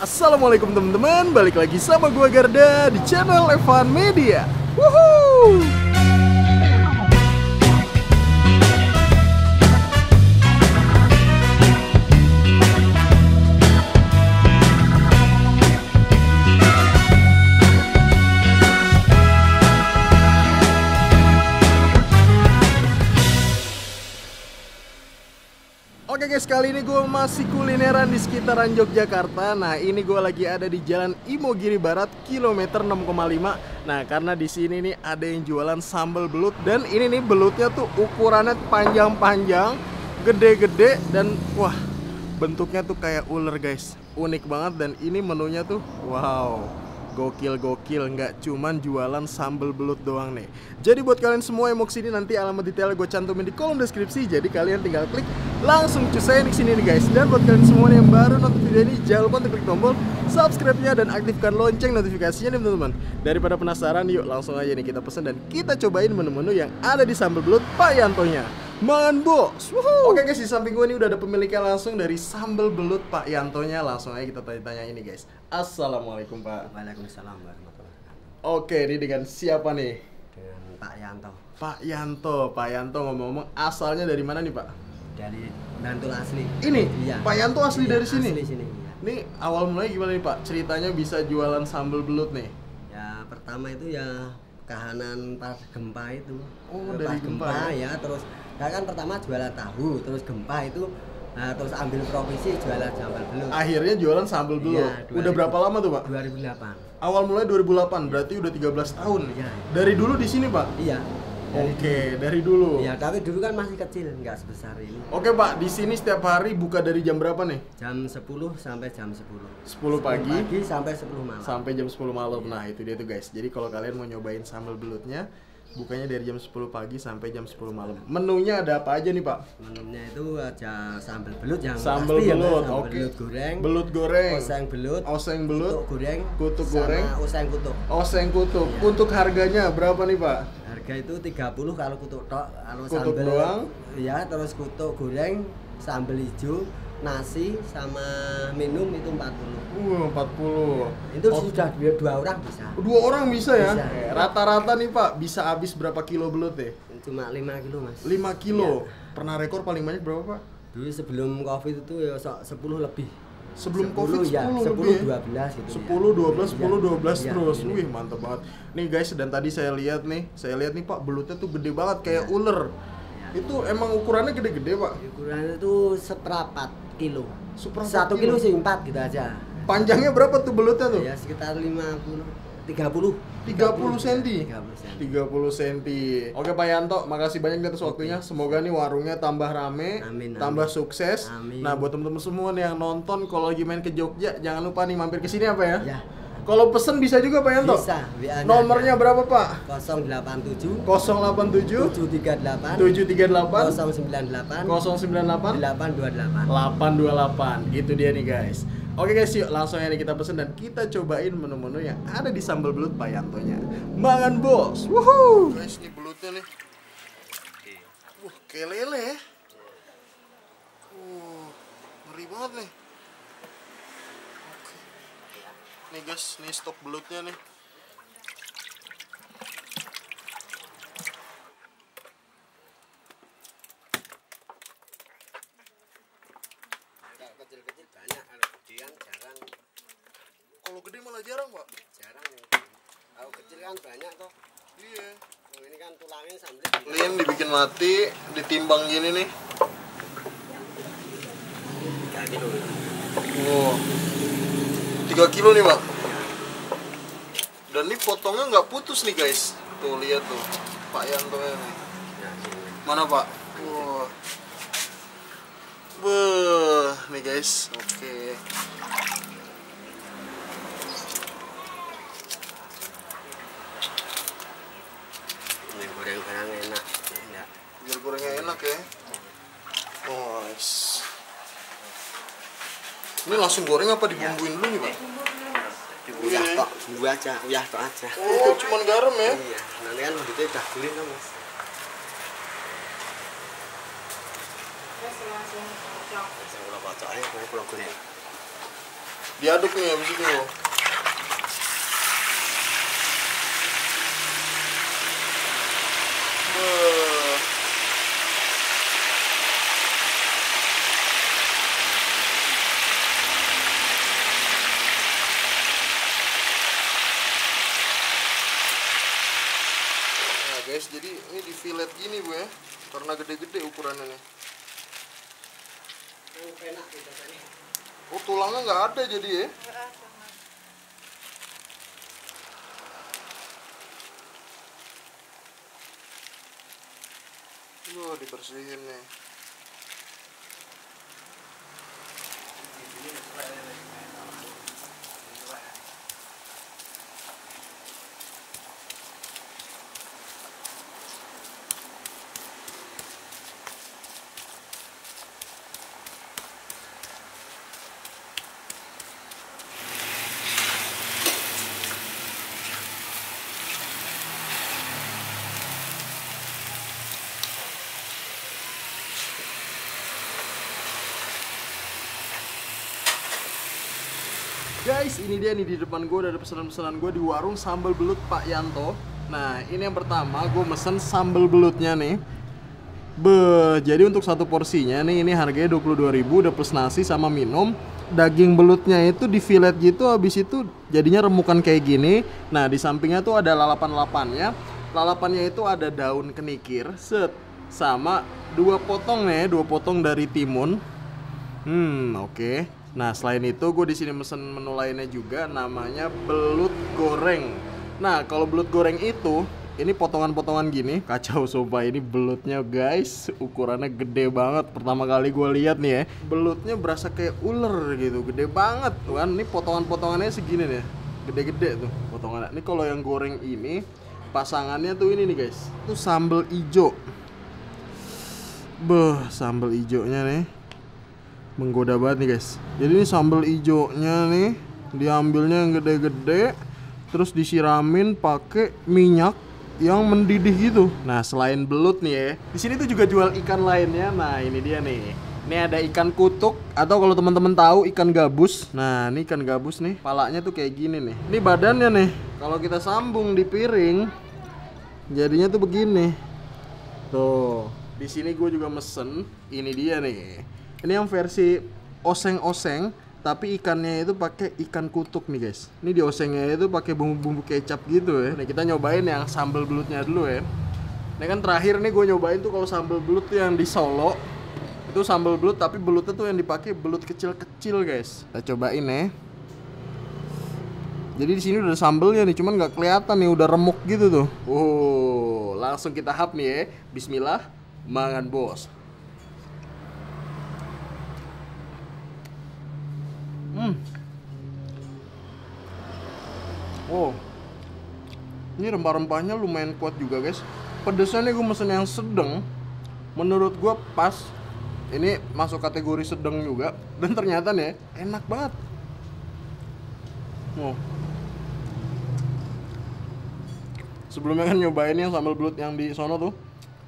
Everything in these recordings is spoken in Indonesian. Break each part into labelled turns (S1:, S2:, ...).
S1: Assalamualaikum teman-teman, balik lagi sama gua Garda di channel Evan Media. Woohoo! Oke guys, kali ini gue masih kulineran di sekitaran Yogyakarta. Nah, ini gue lagi ada di Jalan Imogiri Barat, kilometer 6,5. Nah, karena di sini nih ada yang jualan sambal belut, dan ini nih belutnya tuh ukurannya panjang-panjang, gede-gede, dan wah, bentuknya tuh kayak ular guys. Unik banget, dan ini menunya tuh wow, gokil-gokil, nggak cuman jualan sambal belut doang nih. Jadi buat kalian semua yang mau kesini, nanti alamat detailnya gue cantumin di kolom deskripsi. Jadi kalian tinggal klik langsung cusain di sini nih guys. Dan buat kalian semua yang baru nonton video ini, jangan lupa untuk klik tombol subscribe-nya dan aktifkan lonceng notifikasinya nih teman-teman. Daripada penasaran, yuk langsung aja nih kita pesen dan kita cobain menu-menu yang ada di sambal belut Pak Yantonya. Man bos. Woohoo. Oke guys, di samping gue ini udah ada pemiliknya langsung dari sambal belut Pak Yantonya. Langsung aja kita tanya-tanya ini guys. Assalamualaikum Pak.
S2: Waalaikumsalam warahmatullahi wabarakatuh.
S1: Oke, ini dengan siapa nih?
S2: Dengan Pak Yanto.
S1: Pak Yanto. Pak Yanto, ngomong-ngomong asalnya dari mana nih Pak?
S2: Dari Bantul asli.
S1: Ini?
S2: Iya.
S1: Pak Yanto asli
S2: Iya,
S1: dari sini?
S2: Asli sini. Iya.
S1: Ini awal mulanya gimana nih Pak? Ceritanya bisa jualan sambal belut nih?
S2: Ya pertama itu ya kahanan pas gempa itu.
S1: Oh,
S2: Pas
S1: dari gempa
S2: ya. Terus saya kan pertama jualan tahu, terus gempa itu, nah, terus ambil profesi jualan sambal belut.
S1: Akhirnya jualan sambal belut.
S2: Iya,
S1: Udah berapa lama tuh Pak?
S2: 2008.
S1: Awal mulai 2008, berarti udah 13 tahun.
S2: Iya.
S1: Dari dulu di sini Pak?
S2: Iya.
S1: Oke, dari dulu.
S2: Iya, tapi dulu kan masih kecil, nggak sebesar ini.
S1: Oke Pak, di sini setiap hari buka dari jam berapa nih?
S2: Jam 10 sampai jam 10.
S1: 10 pagi
S2: Sampai 10 malam.
S1: sampai jam 10 malam. Nah, itu dia tuh guys. Jadi kalau kalian mau nyobain sambal belutnya, bukanya dari jam 10 pagi sampai jam 10 malam. Menunya ada apa aja nih Pak?
S2: Menunya itu ada sambal belut yang
S1: Sambal
S2: pasti
S1: belut,
S2: ya, sambal
S1: oke.
S2: belut goreng,
S1: Belut goreng,
S2: oseng belut,
S1: oseng belut,
S2: kutuk goreng,
S1: kutuk
S2: sama
S1: goreng,
S2: oseng kutuk.
S1: oseng kutuk.
S2: Iya.
S1: Untuk harganya berapa nih Pak?
S2: Harga itu 30 kalau kutuk tok, kalau
S1: Kutuk
S2: sambal
S1: doang?
S2: ya, terus kutuk goreng, sambal hijau, nasi sama minum itu 40.
S1: 40.
S2: Itu
S1: Oh,
S2: sudah dua orang bisa.
S1: dua orang bisa ya?
S2: Bisa.
S1: Rata-rata nih Pak, bisa habis berapa kilo belut deh?
S2: Cuma 5 kilo, Mas.
S1: 5 kilo.
S2: Iya.
S1: Pernah rekor paling banyak berapa Pak?
S2: Dulu sebelum Covid itu ya 10 lebih.
S1: Sebelum
S2: 10
S1: Covid 10
S2: ya,
S1: lebih ya?
S2: 12 gitu.
S1: 10, 12, 10, 12
S2: Iya,
S1: terus.
S2: ini.
S1: Wih, mantep banget. Nih guys, dan tadi saya lihat nih Pak, belutnya tuh gede banget kayak
S2: Iya.
S1: ular.
S2: Iya.
S1: Itu emang ukurannya gede-gede Pak?
S2: Ukurannya itu seperempat kilo.
S1: Seperempat
S2: 1 kilo sih 4 gitu aja.
S1: Panjangnya berapa tuh belutnya tuh?
S2: Ya sekitar 30
S1: cm.
S2: 30 cm.
S1: 30 cm. Oke Pak Yanto, makasih banyak atas waktunya. Semoga nih warungnya tambah rame,
S2: Amin,
S1: tambah
S2: amin.
S1: sukses.
S2: Amin.
S1: Nah, buat temen-temen semua nih yang nonton, kalau lagi main ke Jogja, jangan lupa nih mampir ke sini apa ya?
S2: Ya,
S1: Kalau pesen bisa juga Pak Yanto?
S2: bisa. WA-nya
S1: Nomornya berapa Pak?
S2: 087
S1: 087
S2: 738
S1: 738
S2: 098
S1: 098
S2: 828.
S1: 828. Itu dia nih guys. Oke guys, yuk langsung aja kita pesen dan kita cobain menu-menu yang ada di sambal belut Pak Yantonya. Mangan bos. Woohoo. Guys, ini belutnya nih. Kayak lele ya. Ngeri banget nih. Oke. Nih guys, nih stok belutnya nih.
S2: Kecil-kecil banyak, kalau gedean jarang.
S1: Kalau gede malah jarang Pak.
S2: Jarang. Kalau kecil kan banyak toh.
S1: Iya.
S2: Oh, ini kan tulangnya sambil
S1: Lin dibikin mati, ditimbang gini nih.
S2: 3 kilo.
S1: Wow, 3 kilo nih Pak. Dan ini potongnya nggak putus nih guys. Tuh lihat tuh, Pak Yanto nih.
S2: Nah, ini.
S1: Mana Pak? Wow. Beuh, nih guys. Oke.
S2: Ini goreng-goreng enak. Enak.
S1: Biar gorengnya enak ya. Nice. Ini langsung goreng apa dibumbuin dulu nih Pak?
S2: Uyah tok, bumbu aja, uyah tok aja.
S1: Oh, cuman garam ya?
S2: Iya, nanti kan begitu udah gulung kan Mas. Langsung kalau kocok aja, kalau goreng.
S1: Diaduk nih habis itu. Guys, jadi ini di fillet gini Bu ya, karena gede-gede ukurannya nih. Oh, tulangnya nggak ada jadi ya? Loh, dibersihin nih. Guys, ini dia nih di depan gue udah ada pesanan-pesanan gue di warung sambal belut Pak Yanto. Nah, ini yang pertama gue mesen sambal belutnya nih. Jadi untuk satu porsinya nih ini harganya 22.000 udah plus nasi sama minum. Daging belutnya itu di fillet gitu, habis itu jadinya remukan kayak gini. Nah, di sampingnya tuh ada lalapan-lalapannya. Lalapannya itu ada daun kenikir, sama 2 potong nih, 2 potong dari timun. Oke. Nah, selain itu gue di sini mesen menu lainnya juga, namanya belut goreng. Nah, kalau belut goreng itu ini potongan-potongan gini, kacau sumpah. Ini belutnya guys, ukurannya gede banget. Pertama kali gue lihat nih ya, belutnya berasa kayak ular gitu, gede banget tuh kan. Ini potongan-potongannya segini nih, gede-gede tuh potongannya. Ini kalau yang goreng ini pasangannya tuh ini nih guys, itu sambal ijo. Sambal ijonya nih menggoda banget nih guys. Jadi ini sambal ijonya nih diambilnya yang gede-gede, terus disiramin pakai minyak yang mendidih gitu. Nah, selain belut nih ya, di sini tuh juga jual ikan lainnya. Nah, ini dia nih. Ini ada ikan kutuk atau kalau teman-teman tahu ikan gabus. Nah, ini ikan gabus nih, palanya tuh kayak gini nih. Ini badannya nih. Kalau kita sambung di piring, jadinya tuh begini. Tuh, di sini gue juga mesen. Ini dia nih. Ini yang versi oseng-oseng, tapi ikannya itu pakai ikan kutuk nih guys. Ini di osengnya itu pakai bumbu-bumbu kecap gitu ya. Nih kita nyobain yang sambal belutnya dulu ya. Ini kan terakhir nih gue nyobain tuh kalau sambal belut tuh yang di Solo. Itu sambal belut tapi belutnya tuh yang dipakai belut kecil-kecil guys. Kita cobain ya. Jadi di sini udah sambelnya nih, cuman nggak kelihatan nih, udah remuk gitu tuh. Langsung kita hap nih ya. Bismillah, mangan bos. Ini rempah-rempahnya lumayan kuat juga guys. Pedesnya nih gue mesen yang sedang. Menurut gue pas. Ini masuk kategori sedang juga. Dan ternyata nih enak banget. Sebelumnya kan nyobain yang sambal belut yang di sono tuh,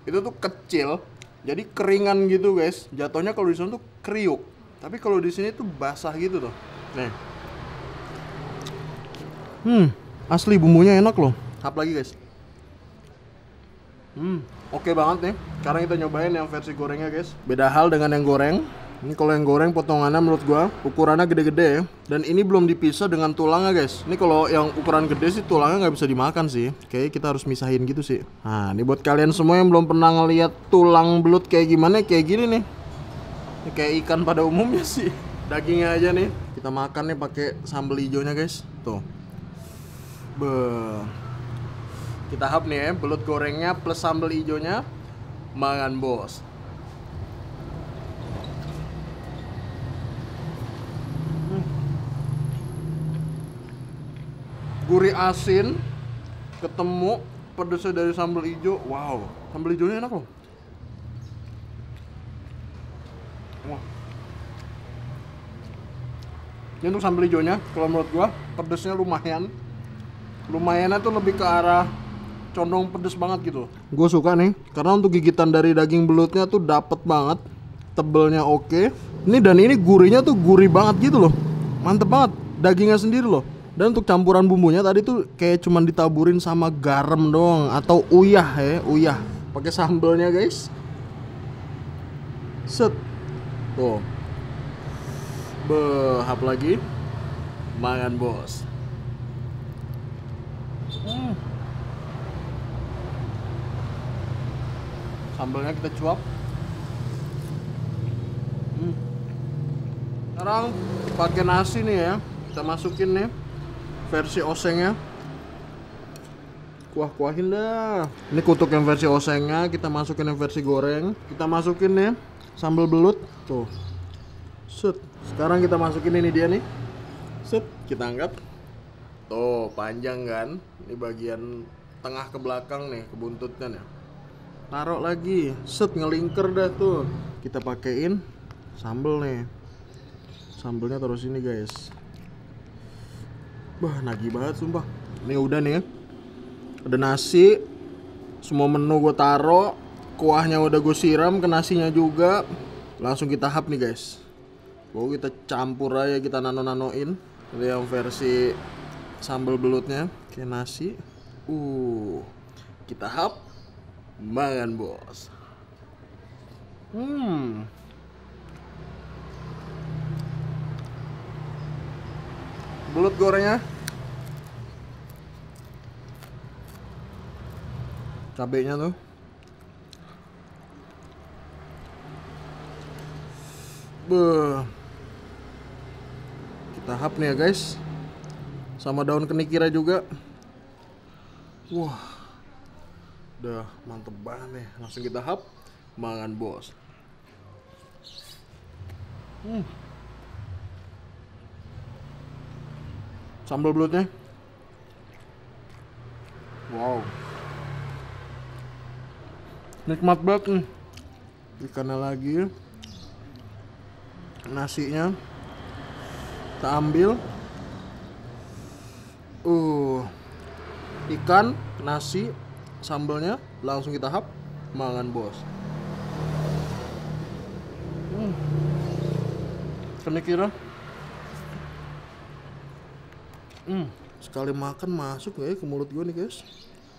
S1: itu tuh kecil, jadi keringan gitu guys. Jatuhnya kalau di sono tuh kriuk, tapi kalau di sini tuh basah gitu tuh. Nih. Asli bumbunya enak loh. Hap lagi guys. Oke banget nih. Sekarang kita nyobain yang versi gorengnya guys. Beda hal dengan yang goreng. Ini kalau yang goreng potongannya menurut gua ukurannya gede-gede ya. Dan ini belum dipisah dengan tulangnya guys. Ini kalau yang ukuran gede sih tulangnya nggak bisa dimakan sih. Kayaknya kita harus misahin gitu sih. Nah, ini buat kalian semua yang belum pernah ngeliat tulang belut kayak gimana, kayak gini nih. Ini kayak ikan pada umumnya sih. Dagingnya aja nih. Kita makan nih pakai sambal hijaunya guys. Tuh. Kita hap nih ya, belut gorengnya plus sambal hijaunya. Mangan bos. Gurih asin ketemu pedesnya dari sambal hijau. Wow, sambal hijaunya enak loh. Wah. Ini untuk sambal hijaunya, kalau menurut gua pedesnya lumayan. Lumayannya tuh lebih ke arah condong pedes banget gitu. Gue suka nih, karena untuk gigitan dari daging belutnya tuh dapet banget, tebelnya oke. Ini dan ini gurihnya tuh gurih banget gitu loh, mantep banget. dagingnya sendiri loh. Dan untuk campuran bumbunya tadi tuh kayak cuman ditaburin sama garam doang atau uyah ya, uyah. Pakai sambelnya guys. Set. Tuh. Behap lagi. Makan bos. Sambelnya kita cuap. Sekarang pakai nasi nih ya. Kita masukin nih versi osengnya. Kuah-kuahin dah. Ini kutuk yang versi osengnya, kita masukin yang versi goreng. Kita masukin nih sambal belut. Tuh. Set. Sekarang kita masukin ini dia nih. Set, kita angkat. Tuh, panjang kan? Ini bagian tengah ke belakang nih, ke buntutnya nih. Taruh lagi. Set, ngelingker dah tuh. Kita pakein sambal nih. Sambelnya taruh sini, guys. Wah, nagih banget sumpah. Ini udah nih ya. Ada nasi. Semua menu gue taro. Kuahnya udah gue siram ke nasinya juga. Langsung kita hap nih guys. Kita campur aja, kita nano-nanoin. Ini yang versi sambal belutnya kayak nasi. Kita hap. Makan bos. Belut gorengnya. Cabenya tuh. Kita hap nih ya guys. Sama daun kenikira juga. Wah. Udah mantep banget nih. Langsung kita hap. Makan bos. Sambal belutnya. Wow. Nikmat banget nih. Ikannya lagi. Nasinya. Kita ambil. Ikan, nasi, sambalnya langsung kita hap. Makan bos. Kenikira. Sekali makan masuk ya ke mulut gue nih guys.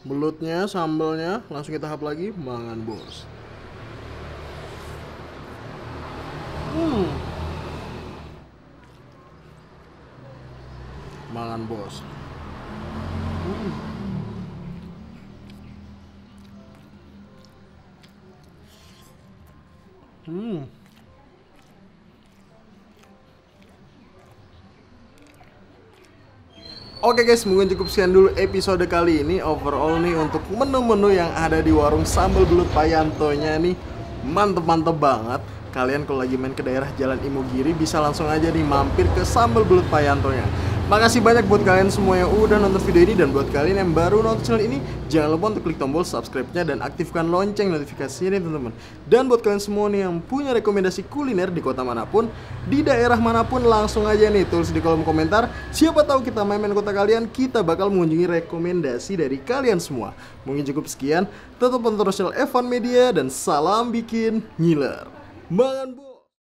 S1: Belutnya, sambalnya langsung kita hap lagi. Makan bos. Makan bos. Oke guys, mungkin cukup sekian dulu episode kali ini. Overall nih untuk menu-menu yang ada di warung sambal belut Payantonya nih mantep-mantep banget. Kalian kalau lagi main ke daerah Jalan Imogiri bisa langsung aja nih mampir ke sambal belut Payantonya. Makasih banyak buat kalian semua yang udah nonton video ini. Dan buat kalian yang baru nonton channel ini, jangan lupa untuk klik tombol subscribe-nya dan aktifkan lonceng notifikasinya nih teman-teman. Dan buat kalian semua nih yang punya rekomendasi kuliner di kota manapun, di daerah manapun, langsung aja nih tulis di kolom komentar. Siapa tahu kita main-main kota kalian, kita bakal mengunjungi rekomendasi dari kalian semua. Mungkin cukup sekian. Tetap pantau channel Evan Media dan salam bikin ngiler. Makan bu.